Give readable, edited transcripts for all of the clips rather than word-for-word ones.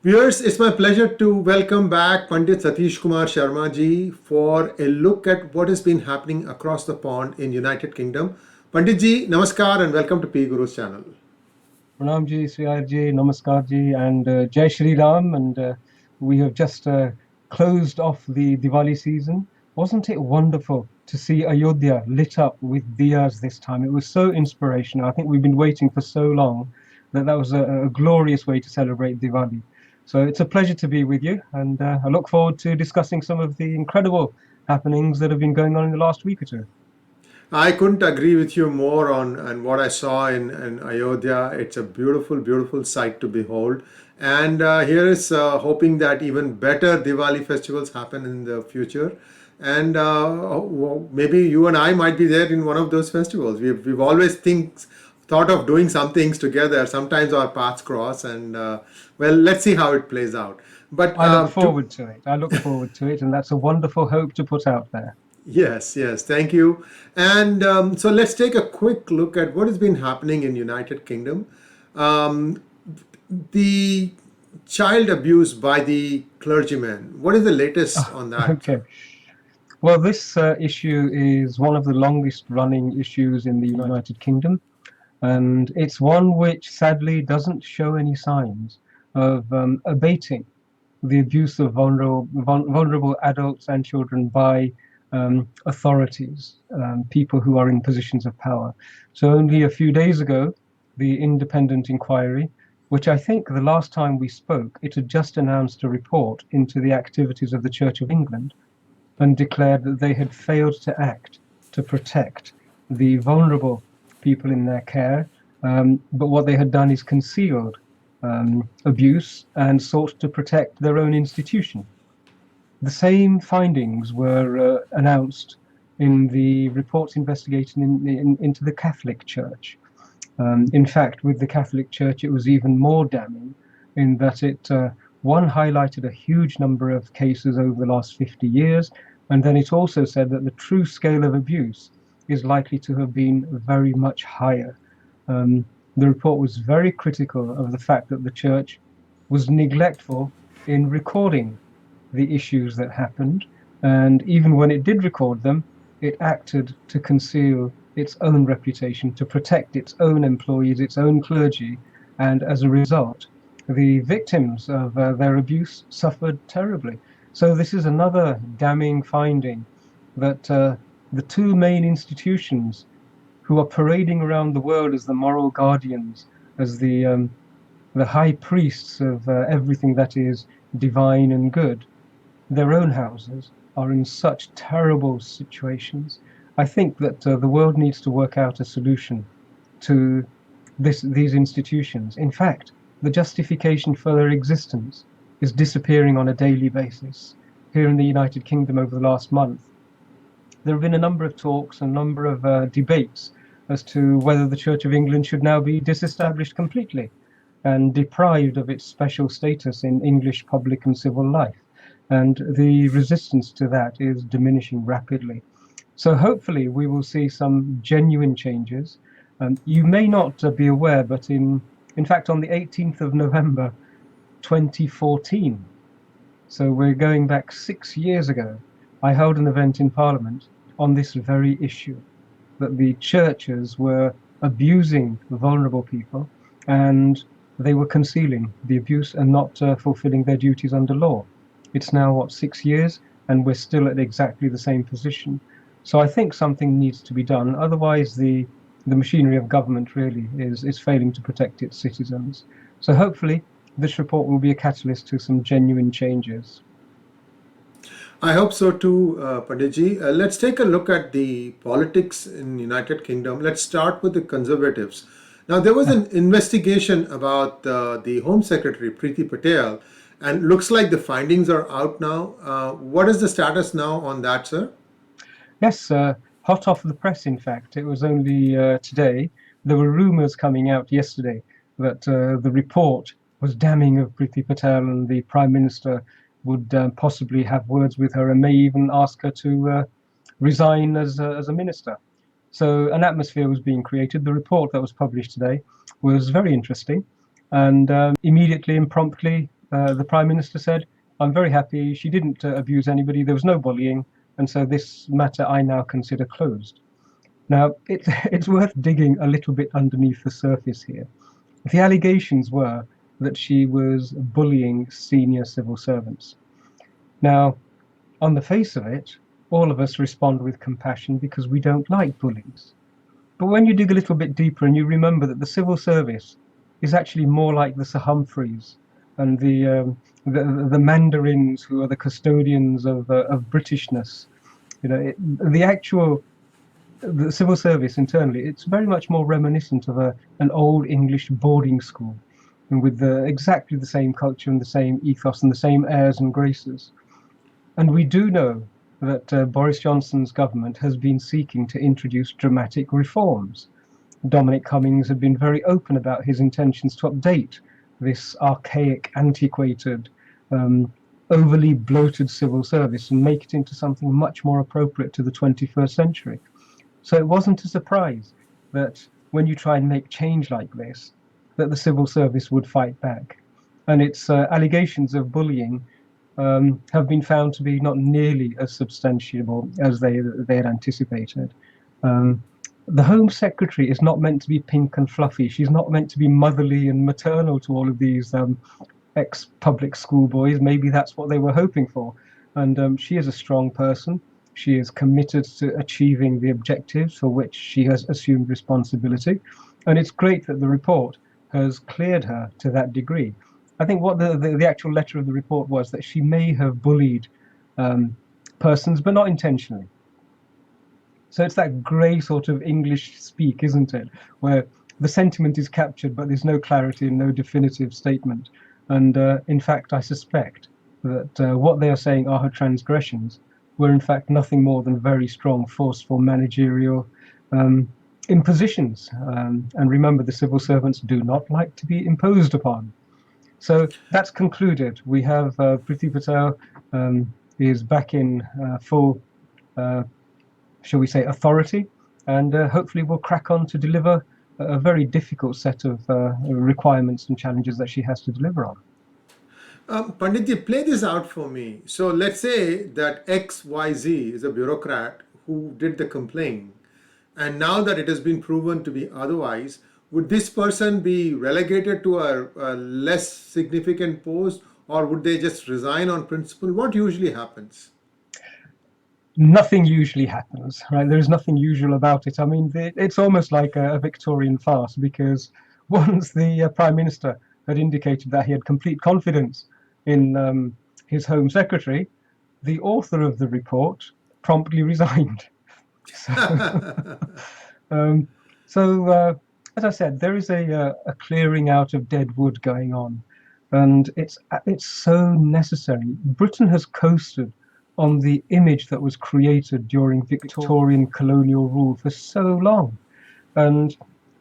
Viewers, it's my pleasure to welcome back Pandit Satish Kumar Sharma ji for a look at what has been happening across the pond in United Kingdom. Pandit ji, namaskar and welcome to PGurus channel. Pranam ji, Sree ji, namaskar ji, and Jai Shri Ram. And we have just closed off the Diwali season. Wasn't it wonderful to see Ayodhya lit up with diyas this time? It was so inspirational. I think we've been waiting for so long that was a glorious way to celebrate Diwali. So it's a pleasure to be with you, and I look forward to discussing some of the incredible happenings that have been going on in the last week or two. I couldn't agree with you more on what I saw in Ayodhya. It's a beautiful, beautiful sight to behold. And here is hoping that even better Diwali festivals happen in the future. And maybe you and I might be there in one of those festivals. We've always thought of doing some things together. Sometimes our paths cross, and well, let's see how it plays out. But I look forward to it. I look forward to it, and that's a wonderful hope to put out there. Yes, thank you. And so let's take a quick look at what has been happening in United Kingdom. The child abuse by the clergyman. What is the latest on that? Okay. Well, this issue is one of the longest running issues in the United Kingdom. And it's one which sadly doesn't show any signs of abating the abuse of vulnerable adults and children by authorities, people who are in positions of power. So only a few days ago, the independent inquiry, which I think the last time we spoke, it had just announced a report into the activities of the Church of England and declared that they had failed to act to protect the vulnerable people in their care, but what they had done is concealed abuse and sought to protect their own institution. The same findings were announced in the reports investigating into the Catholic Church. In fact, with the Catholic Church, it was even more damning in that it, one, highlighted a huge number of cases over the last 50 years, and then it also said that the true scale of abuse is likely to have been very much higher. The report was very critical of the fact that the church was neglectful in recording the issues that happened, and even when it did record them, it acted to conceal its own reputation, to protect its own employees, its own clergy, and as a result, the victims of their abuse suffered terribly. So this is another damning finding that the two main institutions who are parading around the world as the moral guardians, as the high priests of everything that is divine and good, their own houses are in such terrible situations. I think that the world needs to work out a solution to these institutions. In fact, the justification for their existence is disappearing on a daily basis. Here in the United Kingdom over the last month, there have been a number of talks, a number of debates as to whether the Church of England should now be disestablished completely and deprived of its special status in English public and civil life. And the resistance to that is diminishing rapidly. So hopefully we will see some genuine changes. You may not be aware, but in fact on the 18th of November 2014, so we're going back 6 years ago, I held an event in Parliament on this very issue, that the churches were abusing vulnerable people and they were concealing the abuse and not fulfilling their duties under law. It's now, 6 years, and we're still at exactly the same position. So I think something needs to be done. Otherwise, the machinery of government really is failing to protect its citizens. So hopefully, this report will be a catalyst to some genuine changes. I hope so too, Panditji. Let's take a look at the politics in United Kingdom. Let's start with the Conservatives. Now, there was an investigation about the Home Secretary, Priti Patel, and looks like the findings are out now. What is the status now on that, sir? Yes, hot off the press, in fact. It was only today. There were rumors coming out yesterday that the report was damning of Priti Patel, and the Prime Minister would possibly have words with her and may even ask her to resign as a minister. So an atmosphere was being created. The report that was published today was very interesting, and immediately and promptly, the Prime Minister said, "I'm very happy. She didn't abuse anybody. There was no bullying, and so this matter I now consider closed." Now, it's worth digging a little bit underneath the surface here. The allegations were that she was bullying senior civil servants. Now, on the face of it, all of us respond with compassion because we don't like bullies. But when you dig a little bit deeper and you remember that the civil service is actually more like the Sir Humphreys and the mandarins who are the custodians of Britishness, the civil service internally, it's very much more reminiscent of an old English boarding school, and with exactly the same culture and the same ethos and the same airs and graces. And we do know that Boris Johnson's government has been seeking to introduce dramatic reforms. Dominic Cummings had been very open about his intentions to update this archaic, antiquated, overly bloated civil service and make it into something much more appropriate to the 21st century. So it wasn't a surprise that when you try and make change like this, that the civil service would fight back. And its allegations of bullying have been found to be not nearly as substantiable as they had anticipated. The Home Secretary is not meant to be pink and fluffy. She's not meant to be motherly and maternal to all of these ex-public school boys. Maybe that's what they were hoping for. And she is a strong person. She is committed to achieving the objectives for which she has assumed responsibility. And it's great that the report has cleared her to that degree. I think what the actual letter of the report was that she may have bullied persons, but not intentionally. So it's that grey sort of English speak, isn't it, where the sentiment is captured, but there's no clarity and no definitive statement. And in fact, I suspect that what they are saying are her transgressions were in fact nothing more than very strong, forceful managerial impositions. And remember, the civil servants do not like to be imposed upon. So that's concluded. We have Priti Patel is back in full, shall we say, authority, and hopefully will crack on to deliver a very difficult set of requirements and challenges that she has to deliver on. Panditji, play this out for me. So let's say that XYZ is a bureaucrat who did the complaint, and now that it has been proven to be otherwise, would this person be relegated to a less significant post, or would they just resign on principle? What usually happens? Nothing usually happens, right? There's nothing usual about it. I mean, it's almost like a Victorian farce, because once the Prime Minister had indicated that he had complete confidence in his Home Secretary, the author of the report promptly resigned. So, as I said, there is a clearing out of dead wood going on, and it's so necessary. Britain has coasted on the image that was created during Victorian colonial rule for so long, and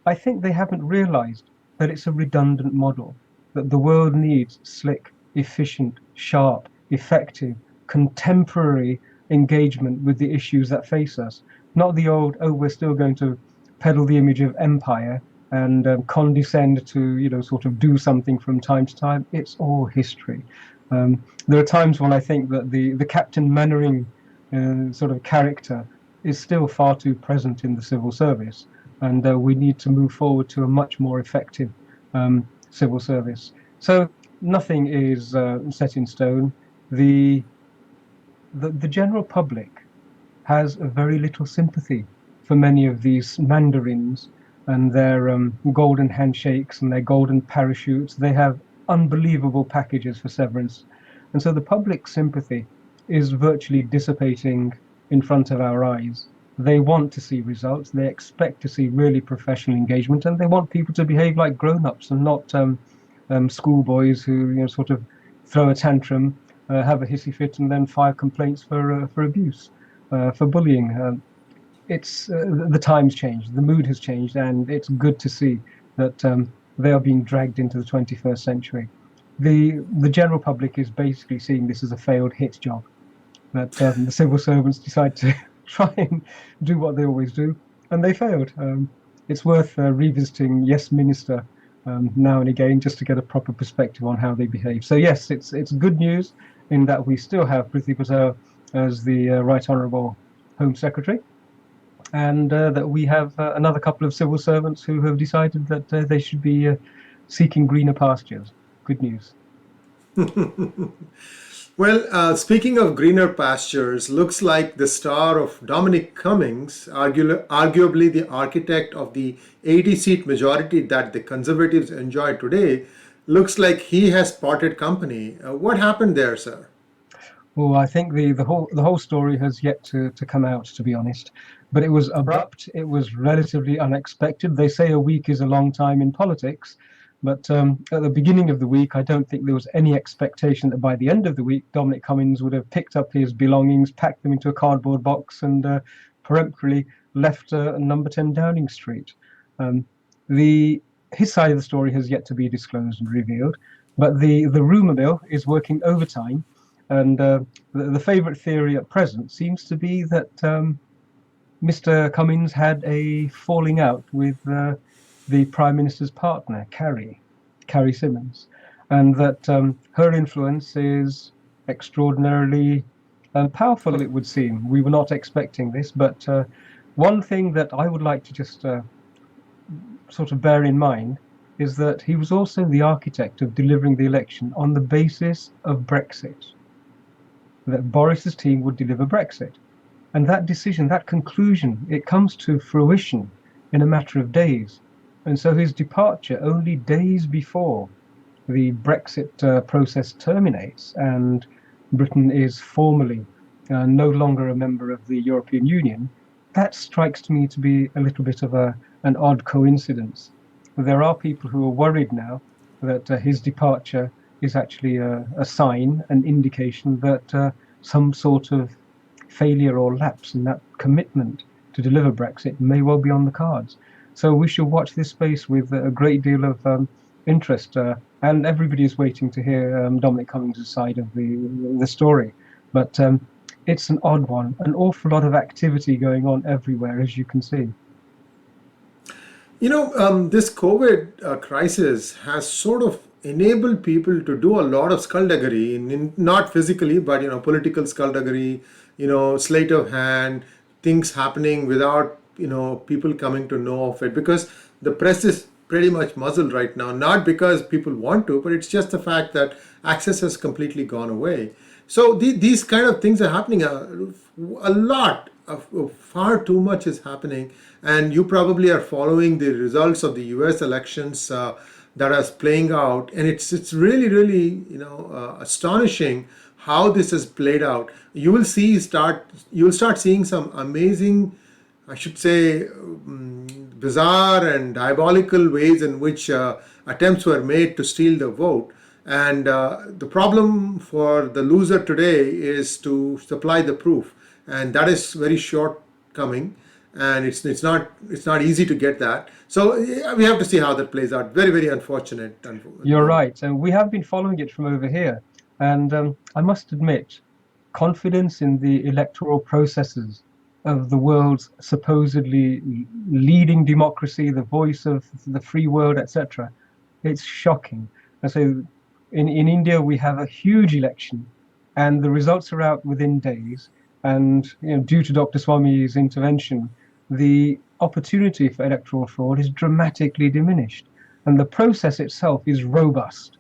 I think they haven't realized that it's a redundant model, that the world needs slick, efficient, sharp, effective, contemporary engagement with the issues that face us, not the old, oh, we're still going to peddle the image of empire and condescend to, sort of do something from time to time. It's all history. There are times when I think that the Captain Mannering sort of character is still far too present in the civil service, and we need to move forward to a much more effective civil service. So nothing is set in stone. The general public has very little sympathy for many of these mandarins and their golden handshakes and their golden parachutes. They have unbelievable packages for severance, and so the public sympathy is virtually dissipating in front of our eyes. They want to see results, they expect to see really professional engagement, and they want people to behave like grown-ups and not schoolboys who sort of throw a tantrum, have a hissy fit, and then file complaints for abuse, for bullying. It's the times changed, the mood has changed, and it's good to see that they are being dragged into the 21st century. The general public is basically seeing this as a failed hit job, that the civil servants decide to try and do what they always do, and they failed. It's worth revisiting Yes Minister now and again just to get a proper perspective on how they behave. So yes, it's good news in that we still have Priti Patel as the Right Honourable Home Secretary, and that we have another couple of civil servants who have decided that they should be seeking greener pastures. Good news. Well, speaking of greener pastures, looks like the star of Dominic Cummings, arguably the architect of the 80-seat majority that the Conservatives enjoy today, looks like he has parted company. What happened there, sir? Well, I think the whole story has yet to come out, to be honest. But it was abrupt. It was relatively unexpected. They say a week is a long time in politics, but at the beginning of the week, I don't think there was any expectation that by the end of the week, Dominic Cummings would have picked up his belongings, packed them into a cardboard box, and peremptorily left Number 10 Downing Street. Um, the His side of the story has yet to be disclosed and revealed, but the rumor mill is working overtime. And the favourite theory at present seems to be that Mr. Cummings had a falling out with the Prime Minister's partner, Carrie Symonds, and that her influence is extraordinarily powerful, it would seem. We were not expecting this, but one thing that I would like to just sort of bear in mind is that he was also the architect of delivering the election on the basis of Brexit, that Boris's team would deliver Brexit. And that decision, that conclusion, it comes to fruition in a matter of days. And so his departure only days before the Brexit process terminates and Britain is formally no longer a member of the European Union, that strikes to me to be a little bit of an odd coincidence. There are people who are worried now that his departure is actually a sign, an indication that some sort of failure or lapse in that commitment to deliver Brexit may well be on the cards. So we should watch this space with a great deal of interest, and everybody is waiting to hear Dominic Cummings' side of the story. But it's an odd one, an awful lot of activity going on everywhere, as you can see. You know, this COVID crisis has sort of enabled people to do a lot of skullduggery, not physically, but political skullduggery, sleight of hand, things happening without people coming to know of it, because the press is pretty much muzzled right now. Not because people want to, but it's just the fact that access has completely gone away. So these kind of things are happening a lot. Far too much is happening, and you probably are following the results of the U.S. elections that are playing out, and it's really astonishing how this has played out. You will start seeing some amazing, I should say, bizarre and diabolical ways in which attempts were made to steal the vote. And the problem for the loser today is to supply the proof, and that is very shortcoming, and it's not easy to get that. So yeah, we have to see how that plays out. Very, very unfortunate. You're right, and we have been following it from over here. And I must admit, confidence in the electoral processes of the world's supposedly leading democracy, the voice of the free world, etc., it's shocking. And so in India, we have a huge election, and the results are out within days. And due to Dr. Swami's intervention, the opportunity for electoral fraud is dramatically diminished, and the process itself is robust.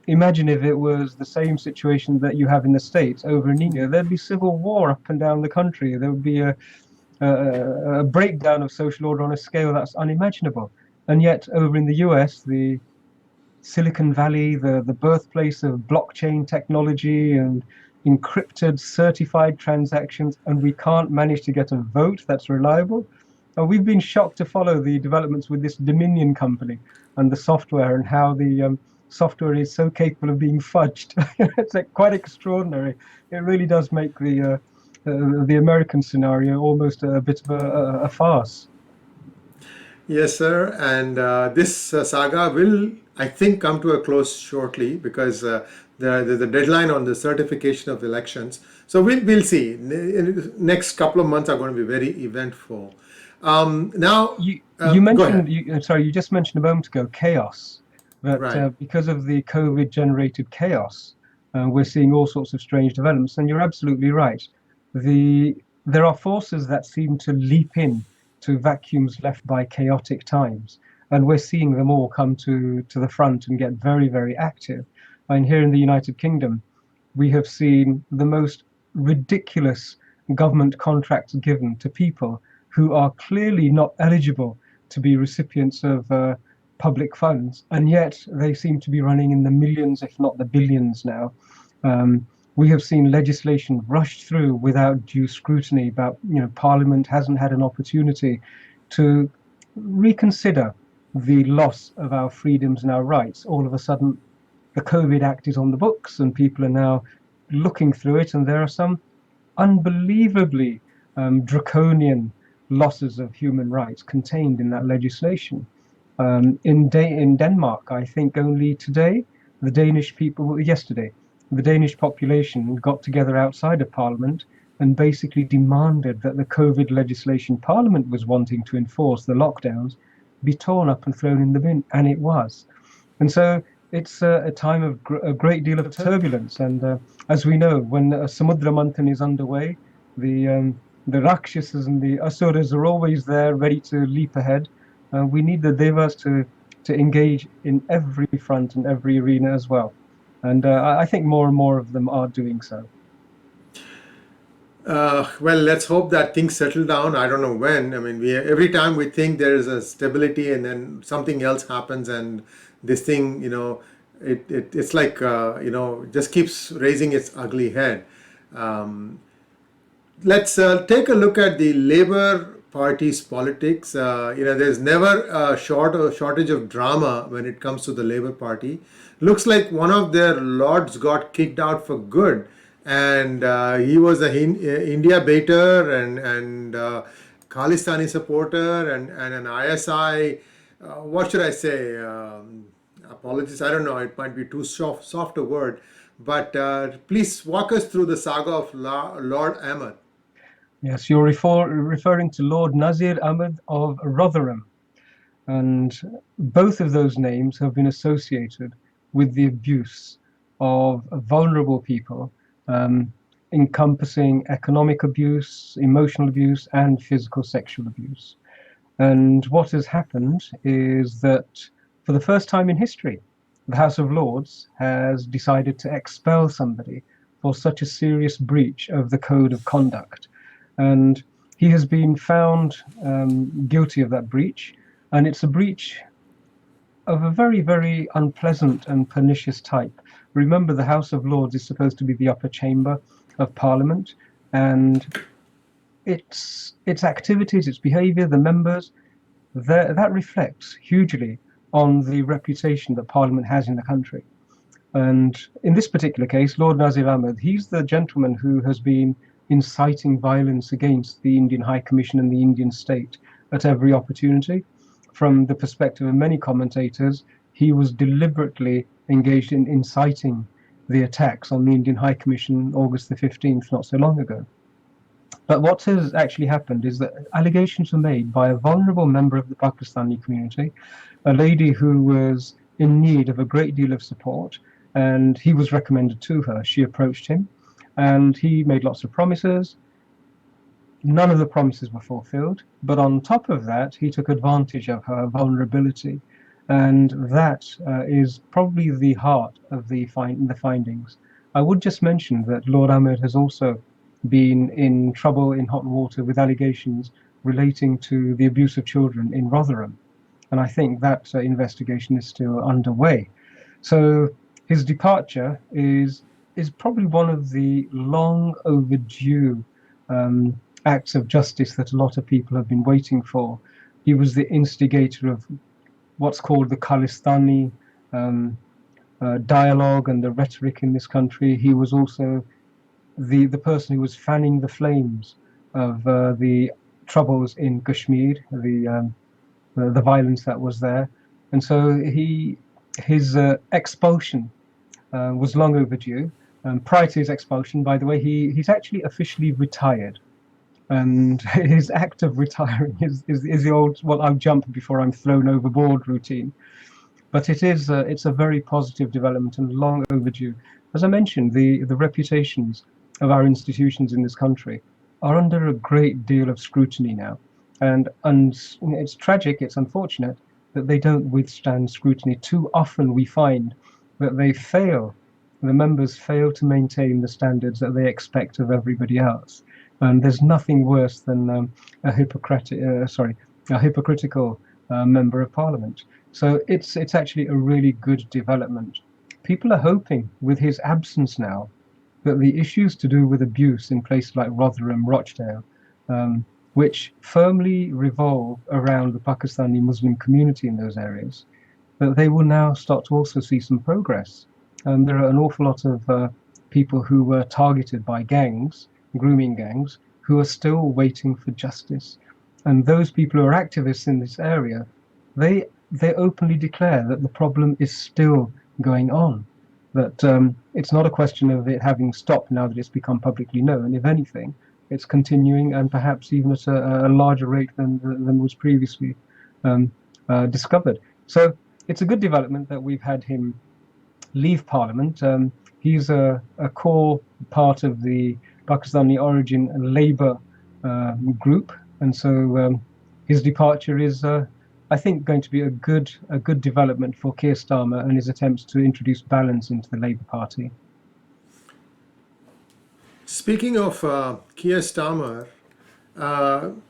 Imagine if it was the same situation that you have in the States over in India. There'd be civil war up and down the country. There would be a breakdown of social order on a scale that's unimaginable. And yet over in the US, the Silicon Valley, the birthplace of blockchain technology and encrypted certified transactions, and we can't manage to get a vote that's reliable. We've been shocked to follow the developments with this Dominion company and the software, and how the software is so capable of being fudged. It's quite extraordinary. It really does make the American scenario almost a bit of a farce. Yes, sir. And this saga will I think, come to a close shortly because there's a deadline on the certification of the elections. So we'll see. Next couple of months are going to be very eventful. Now, You go ahead. mentioned, sorry, you just mentioned a moment ago chaos. That Right. because of the COVID generated chaos, we're seeing all sorts of strange developments. And you're absolutely right. There are forces that seem to leap in to vacuums left by chaotic times, and we're seeing them all come to the front and get very, very active. And here in the United Kingdom, we have seen the most ridiculous government contracts given to people who are clearly not eligible to be recipients of public funds, and yet they seem to be running in the millions, if not the billions now. We have seen legislation rushed through without due scrutiny. About Parliament hasn't had an opportunity to reconsider the loss of our freedoms and our rights. All of a sudden, the COVID Act is on the books, and people are now looking through it, and there are some unbelievably draconian losses of human rights contained in that legislation. In Denmark, I think only today, yesterday, the Danish population got together outside of Parliament and basically demanded that the COVID legislation Parliament was wanting to enforce, the lockdowns, be torn up and thrown in the bin, and it was. And so it's a time of a great deal of turbulence. And as we know, when Samudra Manthan is underway, the Rakshasas and the Asuras are always there, ready to leap ahead. We need the Devas to engage in every front and every arena as well. And I think more and more of them are doing so. Well, let's hope that things settle down. I don't know when. I mean, every time we think there is a stability, and then something else happens, and this thing, it's like just keeps raising its ugly head. Um, let's take a look at the Labour Party's politics. There's never a shortage of drama when it comes to the Labour Party. Looks like one of their lords got kicked out for good, and he was a India baiter and Khalistani supporter and an ISI. What should I say? Apologies, I don't know. It might be too soft a word, but please walk us through the saga of Lord Ahmed. Yes, you're referring to Lord Nazir Ahmed of Rotherham. And both of those names have been associated with the abuse of vulnerable people, encompassing economic abuse, emotional abuse, and physical sexual abuse. And what has happened is that for the first time in history, the House of Lords has decided to expel somebody for such a serious breach of the code of conduct. And he has been found guilty of that breach. And it's a breach of a very, very unpleasant and pernicious type. Remember, the House of Lords is supposed to be the upper chamber of Parliament, and its activities, its behaviour, the members, that reflects hugely on the reputation that Parliament has in the country. And in this particular case, Lord Nazir Ahmed, he's the gentleman who has been inciting violence against the Indian High Commission and the Indian state at every opportunity. From the perspective of many commentators, he was deliberately engaged in inciting the attacks on the Indian High Commission August the 15th, not so long ago. But what has actually happened is that allegations were made by a vulnerable member of the Pakistani community, a lady who was in need of a great deal of support, and he was recommended to her. She approached him, and he made lots of promises. None of the promises were fulfilled, but on top of that, he took advantage of her vulnerability, and that is probably the heart of the findings. I would just mention that Lord Ahmed has also been in trouble, in hot water, with allegations relating to the abuse of children in Rotherham, and I think that investigation is still underway. So his departure is probably one of the long overdue acts of justice that a lot of people have been waiting for. He was the instigator of what's called the Khalistani dialogue and the rhetoric in this country. He was also the person who was fanning the flames of the troubles in Kashmir, the violence that was there. And so he his expulsion was long overdue. Prior to his expulsion, by the way, he's actually officially retired. And his act of retiring is the old, well, I'll jump before I'm thrown overboard routine. But it's a very positive development and long overdue. As I mentioned, the reputations of our institutions in this country are under a great deal of scrutiny now. And it's tragic, it's unfortunate that they don't withstand scrutiny. Too often we find that the members fail to maintain the standards that they expect of everybody else. And there's nothing worse than a hypocritical member of parliament. So it's actually a really good development. People are hoping with his absence now that the issues to do with abuse in places like Rotherham, Rochdale, which firmly revolve around the Pakistani Muslim community in those areas, that they will now start to also see some progress. There are an awful lot of people who were targeted by gangs, grooming gangs, who are still waiting for justice. And those people who are activists in this area, they openly declare that the problem is still going on, that it's not a question of it having stopped now that it's become publicly known. If anything, it's continuing, and perhaps even at a larger rate than was previously discovered. So it's a good development that we've had him leave Parliament. He's a core part of the Pakistani origin Labour group, and so his departure is, I think, going to be a good development for Keir Starmer and his attempts to introduce balance into the Labour Party. Speaking of Keir Starmer, I'm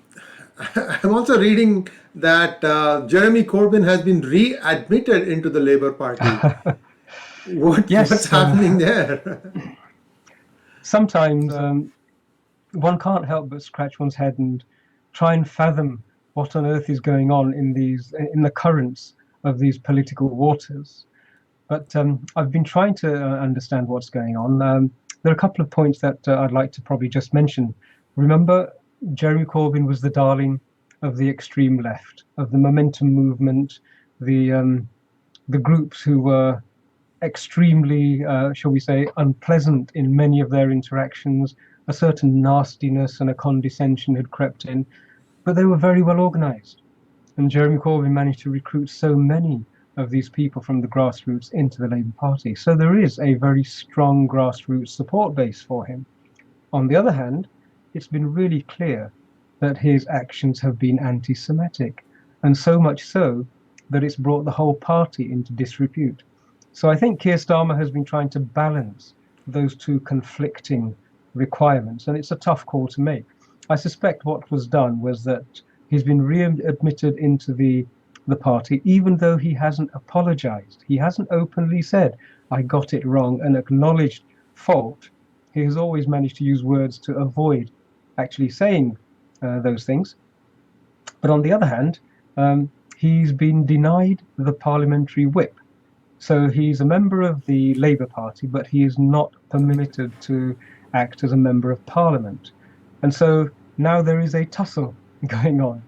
also reading that Jeremy Corbyn has been readmitted into the Labour Party. What's happening there? Sometimes one can't help but scratch one's head and try and fathom what on earth is going on in the currents of these political waters. But I've been trying to understand what's going on. There are a couple of points that I'd like to probably just mention. Remember, Jeremy Corbyn was the darling of the extreme left, of the Momentum movement, the groups who were extremely, shall we say, unpleasant in many of their interactions. A certain nastiness and a condescension had crept in, but they were very well organized. And Jeremy Corbyn managed to recruit so many of these people from the grassroots into the Labour Party. So there is a very strong grassroots support base for him. On the other hand, it's been really clear that his actions have been anti-Semitic, and so much so that it's brought the whole party into disrepute. So I think Keir Starmer has been trying to balance those two conflicting requirements, and it's a tough call to make. I suspect what was done was that he's been readmitted into the party, even though he hasn't apologized. He hasn't openly said, I got it wrong, and acknowledged fault. He has always managed to use words to avoid actually saying those things. But on the other hand, he's been denied the parliamentary whip. So he's a member of the Labour Party, but he is not permitted to act as a member of Parliament. And so now there is a tussle going on.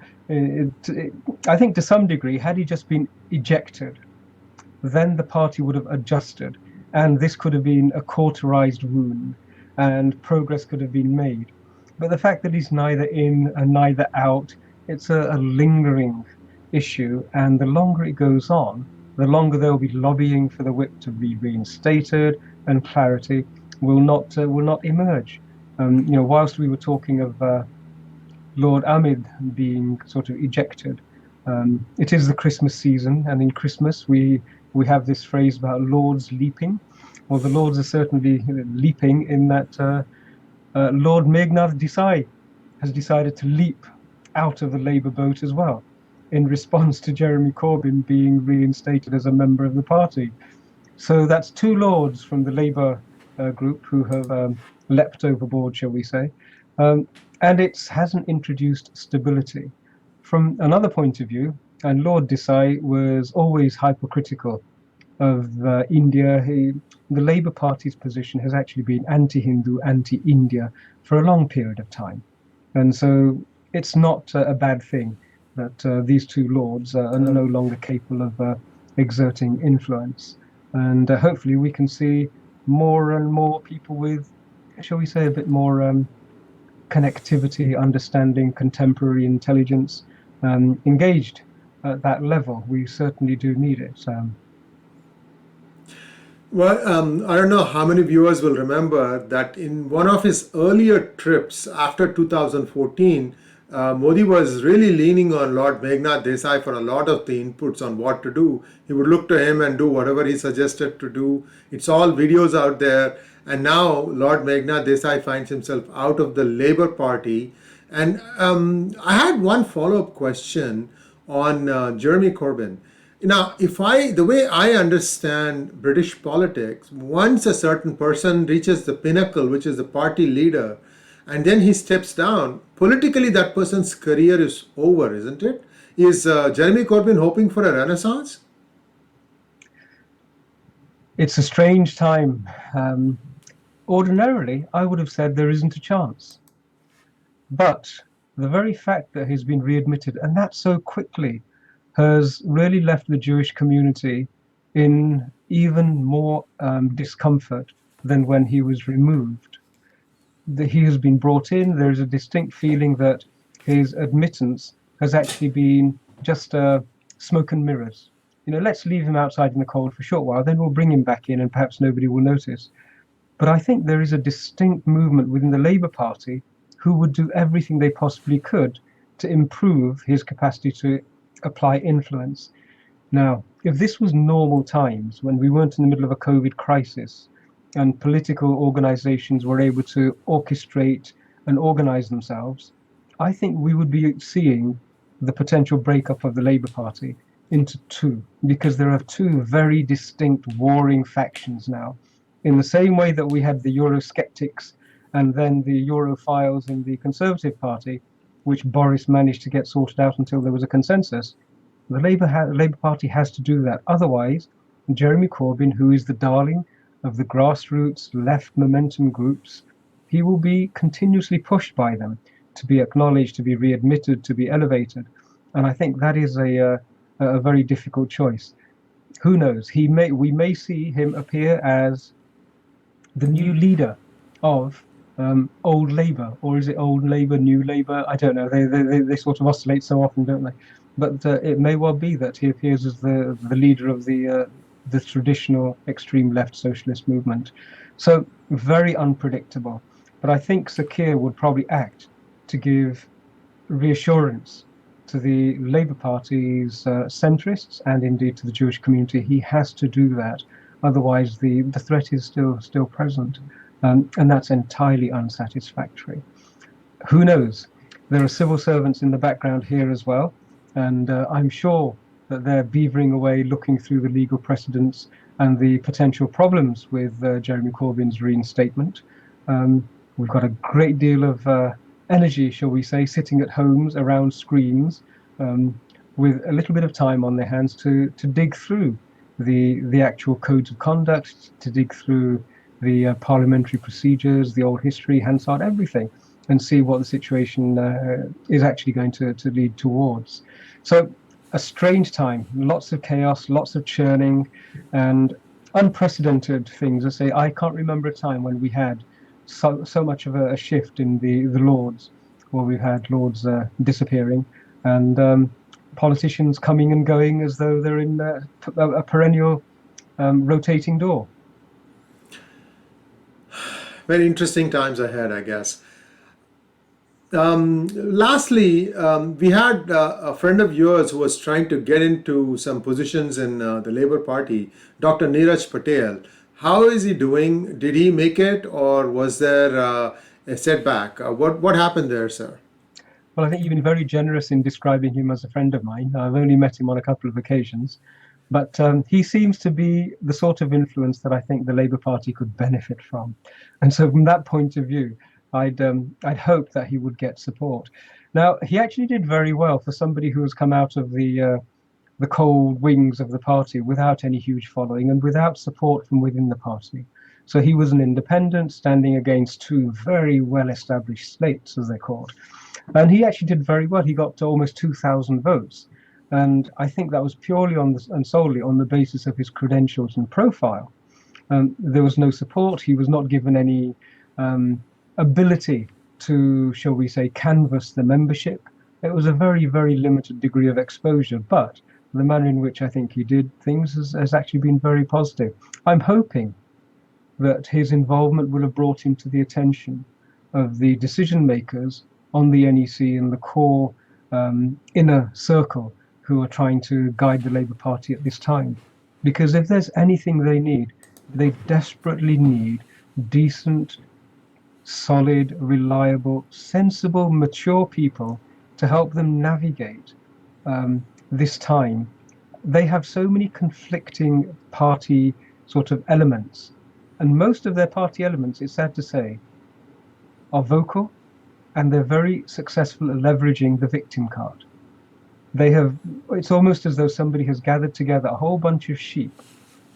I think to some degree, had he just been ejected, then the party would have adjusted, and this could have been a cauterized wound, and progress could have been made. But the fact that he's neither in and neither out, it's a lingering issue, and the longer it goes on, the longer they'll be lobbying for the whip to be reinstated, and clarity will not emerge. Whilst we were talking of Lord Ahmed being sort of ejected, it is the Christmas season, and in Christmas we have this phrase about Lords leaping. Well, the Lords are certainly leaping in that Lord Meghnad Desai has decided to leap out of the Labour boat as well, in response to Jeremy Corbyn being reinstated as a member of the party. So that's two Lords from the Labour group who have leapt overboard, shall we say. And it hasn't introduced stability. From another point of view, and Lord Desai was always hypocritical of India. The Labour Party's position has actually been anti-Hindu, anti-India for a long period of time. And so it's not a bad thing that these two lords are no longer capable of exerting influence. And hopefully we can see more and more people with, shall we say, a bit more connectivity, understanding, contemporary intelligence, engaged at that level. We certainly do need it. Well, I don't know how many viewers will remember that in one of his earlier trips after 2014, Modi was really leaning on Lord Meghnad Desai for a lot of the inputs on what to do. He would look to him and do whatever he suggested to do. It's all videos out there. And now Lord Meghnad Desai finds himself out of the Labour Party. And I had one follow-up question on Jeremy Corbyn. Now, the way I understand British politics, once a certain person reaches the pinnacle, which is the party leader, and then he steps down, politically that person's career is over, isn't it? Is Jeremy Corbyn hoping for a renaissance? It's a strange time. Ordinarily, I would have said there isn't a chance. But the very fact that he's been readmitted, and that so quickly, has really left the Jewish community in even more discomfort than when he was removed. He has been brought in. There is a distinct feeling that his admittance has actually been just smoke and mirrors. Let's leave him outside in the cold for a short while, then we'll bring him back in and perhaps nobody will notice. But I think there is a distinct movement within the Labour Party who would do everything they possibly could to improve his capacity to apply influence. Now, if this was normal times, when we weren't in the middle of a COVID crisis and political organizations were able to orchestrate and organize themselves, I think we would be seeing the potential breakup of the Labour Party into two, because there are two very distinct warring factions now. In the same way that we had the Eurosceptics and then the Europhiles in the Conservative Party, which Boris managed to get sorted out until there was a consensus, the Labour Party has to do that. Otherwise, Jeremy Corbyn, who is the darling of the grassroots left momentum groups, he will be continuously pushed by them to be acknowledged, to be readmitted, to be elevated. And I think that is a very difficult choice. Who knows? We may see him appear as the new leader of old Labour, or is it old Labour, new Labour? I don't know. They sort of oscillate so often, don't they? But it may well be that he appears as the leader of the traditional extreme left socialist movement. So very unpredictable. But I think Sir Keir would probably act to give reassurance to the Labour Party's centrists and indeed to the Jewish community. He has to do that. Otherwise, the threat is still present. And that's entirely unsatisfactory. Who knows? There are civil servants in the background here as well, and I'm sure that they're beavering away, looking through the legal precedents and the potential problems with Jeremy Corbyn's reinstatement. We've got a great deal of energy, shall we say, sitting at homes around screens with a little bit of time on their hands to dig through the actual codes of conduct, to dig through the parliamentary procedures, the old history, Hansard, everything, and see what the situation is actually going to lead towards. So a strange time, lots of chaos, lots of churning, and unprecedented things. I say, I can't remember a time when we had so much of a shift in the Lords, where we've had Lords disappearing, and politicians coming and going as though they're in a perennial rotating door. Very interesting times ahead, I guess. Lastly, we had a friend of yours who was trying to get into some positions in the Labour Party, Dr. Niraj Patel. How is he doing? Did he make it, or was there a setback? What happened there, sir? Well, I think you've been very generous in describing him as a friend of mine. I've only met him on a couple of occasions. But he seems to be the sort of influence that I think the Labour Party could benefit from. And so from that point of view, I'd hope that he would get support. Now, he actually did very well for somebody who has come out of the cold wings of the party without any huge following and without support from within the party. So he was an independent standing against two very well-established slates, as they're called. And he actually did very well. He got to almost 2,000 votes. And I think that was purely and solely on the basis of his credentials and profile. There was no support. He was not given any ability to, shall we say, canvass the membership. It was a very, very limited degree of exposure, but the manner in which I think he did things has actually been very positive. I'm hoping that his involvement will have brought him to the attention of the decision makers on the NEC and the core inner circle who are trying to guide the Labour Party at this time. Because if there's anything they desperately need decent, solid, reliable, sensible, mature people to help them navigate this time. They have so many conflicting party sort of elements, and most of their party elements, it's sad to say, are vocal, and they're very successful at leveraging the victim card. It's almost as though somebody has gathered together a whole bunch of sheep,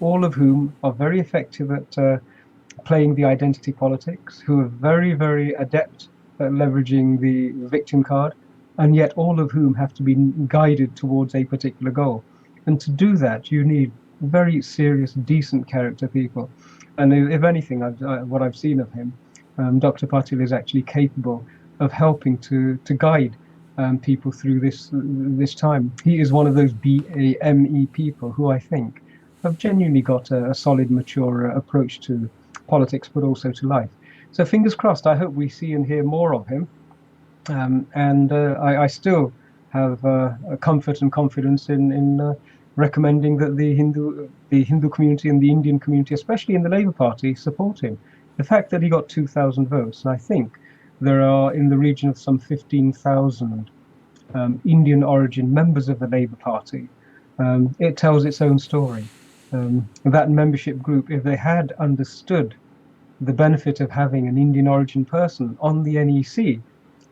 all of whom are very effective at playing the identity politics, who are very, very adept at leveraging the victim card, and yet all of whom have to be guided towards a particular goal. And to do that, you need very serious, decent character people. And if anything, what I've seen of him, Dr. Patil is actually capable of helping to guide people through this time. He is one of those BAME people who I think have genuinely got a solid, mature approach to politics, but also to life. So fingers crossed, I hope we see and hear more of him. And I still have a comfort and confidence in recommending that the Hindu community and the Indian community, especially in the Labour Party, support him. The fact that he got 2,000 votes, and I think there are in the region of some 15,000 Indian origin members of the Labour Party, it tells its own story. That membership group, if they had understood the benefit of having an Indian origin person on the NEC,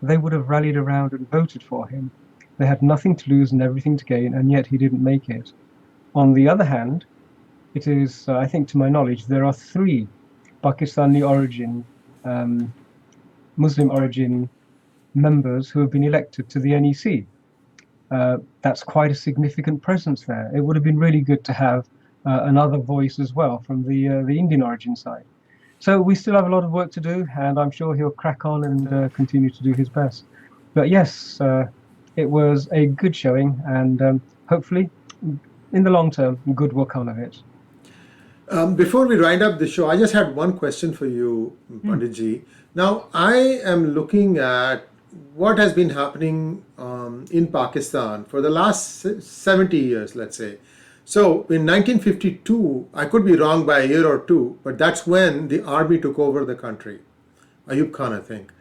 they would have rallied around and voted for him. They had nothing to lose and everything to gain, and yet he didn't make it. On the other hand, it is, I think to my knowledge, there are 3 Pakistani origin, Muslim origin members who have been elected to the NEC. That's quite a significant presence there. It would have been really good to have another voice as well from the Indian origin side. So we still have a lot of work to do, and I'm sure he'll crack on and continue to do his best. But yes, it was a good showing, and hopefully, in the long term, good will come of it. Before we wind up the show, I just had one question for you, Panditji. Now, I am looking at what has been happening in Pakistan for the last 70 years, let's say. So in 1952, I could be wrong by a year or two, but that's when the army took over the country. Ayub Khan, I think.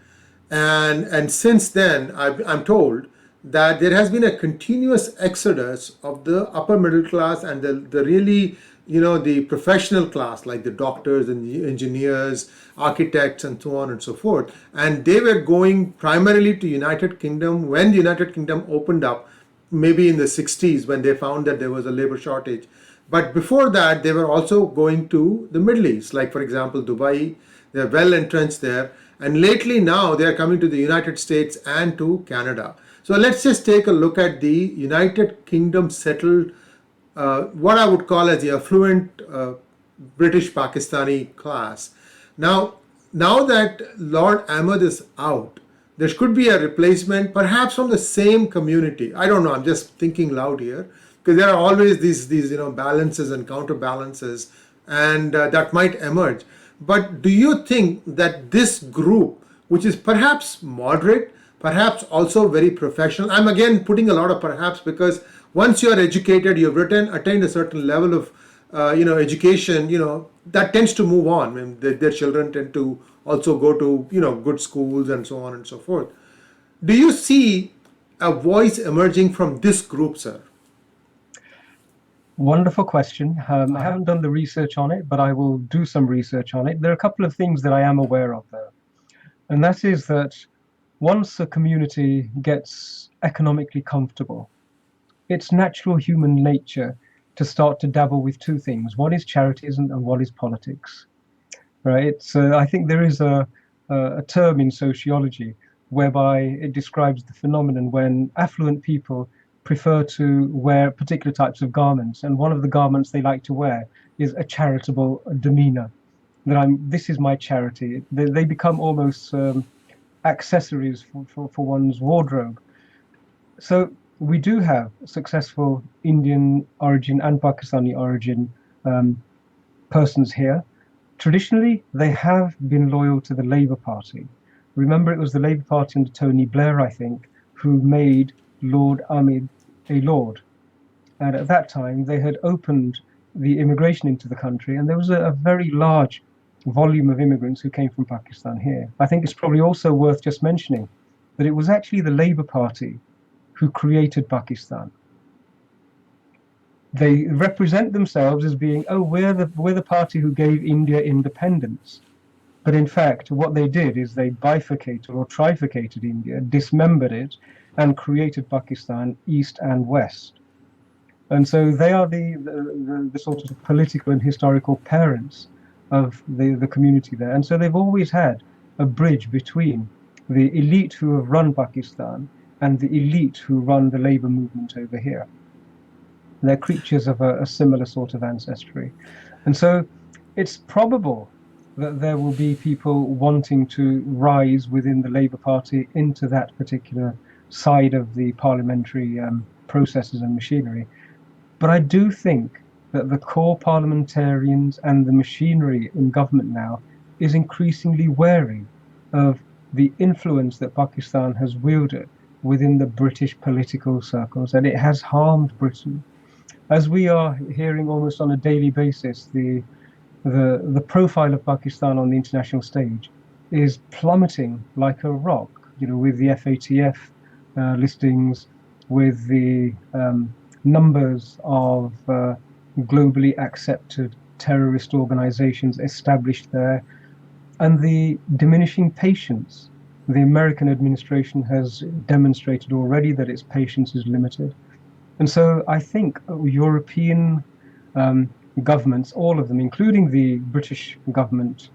And since then, I'm told that there has been a continuous exodus of the upper middle class and the really, the professional class, like the doctors and the engineers, architects, and so on and so forth. And they were going primarily to United Kingdom when the United Kingdom opened up, maybe in the 60s when they found that there was a labor shortage. But before that, they were also going to the Middle East, like for example, Dubai. They're well entrenched there. And lately now they are coming to the United States and to Canada. So let's just take a look at the United Kingdom settled, what I would call as the affluent British Pakistani class. Now that Lord Ahmed is out, there could be a replacement, perhaps from the same community. I don't know, I'm just thinking loud here, because there are always these balances and counterbalances, and that might emerge. But do you think that this group, which is perhaps moderate, perhaps also very professional, I'm again putting a lot of perhaps, because once you're educated, you've attained a certain level of education, that tends to move on. I mean, their children tend to also go to, good schools and so on and so forth. Do you see a voice emerging from this group, sir? Wonderful question. I haven't done the research on it, but I will do some research on it. There are a couple of things that I am aware of there. And that is that once a community gets economically comfortable, it's natural human nature to start to dabble with 2 things. One is charities and one is politics. Right? I think there is a term in sociology whereby it describes the phenomenon when affluent people prefer to wear particular types of garments, and one of the garments they like to wear is a charitable demeanor. This is my charity. They become almost accessories for one's wardrobe. So we do have successful Indian origin and Pakistani origin persons here. Traditionally, they have been loyal to the Labour Party. Remember, it was the Labour Party under Tony Blair, I think, who made Lord Ahmed a lord. And at that time, they had opened the immigration into the country, and there was a very large volume of immigrants who came from Pakistan here. I think it's probably also worth just mentioning that it was actually the Labour Party who created Pakistan. They represent themselves as being, oh, we're the party who gave India independence. But in fact, what they did is they bifurcated or trifurcated India, dismembered it, and created Pakistan east and west. And so they are the sort of political and historical parents of the community there. And so they've always had a bridge between the elite who have run Pakistan and the elite who run the labor movement over here. They're creatures of a similar sort of ancestry. And so it's probable that there will be people wanting to rise within the Labour Party into that particular side of the parliamentary processes and machinery. But I do think that the core parliamentarians and the machinery in government now is increasingly wary of the influence that Pakistan has wielded within the British political circles, and it has harmed Britain. As we are hearing almost on a daily basis, the profile of Pakistan on the international stage is plummeting like a rock, with the FATF listings, with the numbers of globally accepted terrorist organizations established there, and the diminishing patience. The American administration has demonstrated already that its patience is limited. And so I think European governments, all of them, including the British government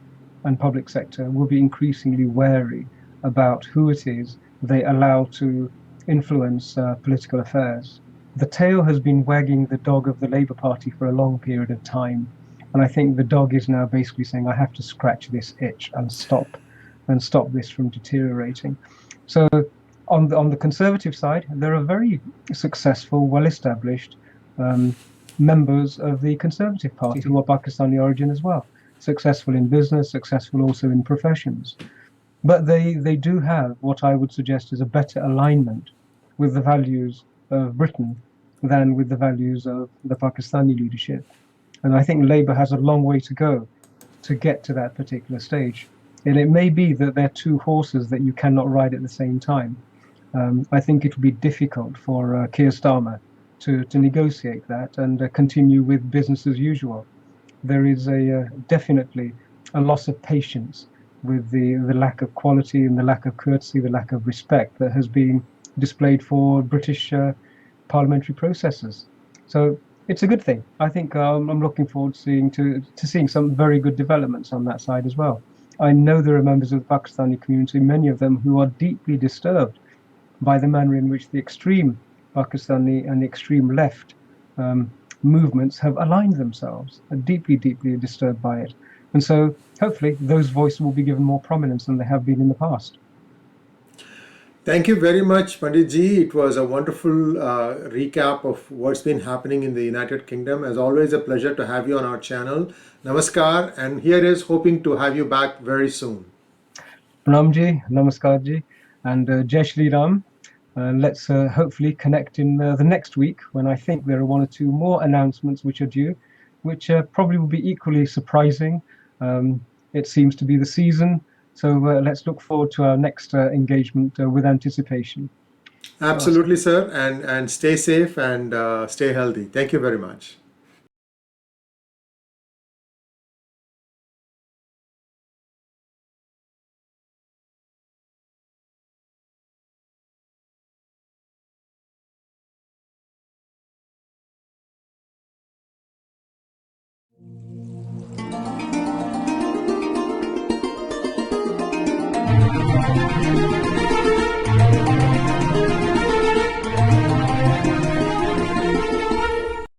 and public sector, will be increasingly wary about who it is they allow to influence political affairs. The tail has been wagging the dog of the Labour Party for a long period of time. And I think the dog is now basically saying, I have to scratch this itch and stop this from deteriorating. So on the Conservative side, there are very successful, well-established members of the Conservative Party who are Pakistani origin as well. Successful in business, successful also in professions. But they do have what I would suggest is a better alignment with the values of Britain than with the values of the Pakistani leadership. And I think Labour has a long way to go to get to that particular stage. And it may be that they're two horses that you cannot ride at the same time. I think it will be difficult for Keir Starmer to negotiate that and continue with business as usual. There is definitely a loss of patience with the lack of quality and the lack of courtesy, the lack of respect that has been displayed for British parliamentary processes. So it's a good thing. I think I'm looking forward to seeing some very good developments on that side as well. I know there are members of the Pakistani community, many of them who are deeply disturbed by the manner in which the extreme Pakistani and the extreme left movements have aligned themselves, are deeply, deeply disturbed by it. And so hopefully those voices will be given more prominence than they have been in the past. Thank you very much, Pandit Ji. It was a wonderful recap of what's been happening in the United Kingdom. As always, a pleasure to have you on our channel. Namaskar, and here is hoping to have you back very soon. Pranam Ji, Namaskar Ji, and Jai Shri Ram. Let's hopefully connect in the next week when I think there are one or two more announcements which are due, which probably will be equally surprising. It seems to be the season. So let's look forward to our next engagement with anticipation. Absolutely, sir. And stay safe and stay healthy. Thank you very much.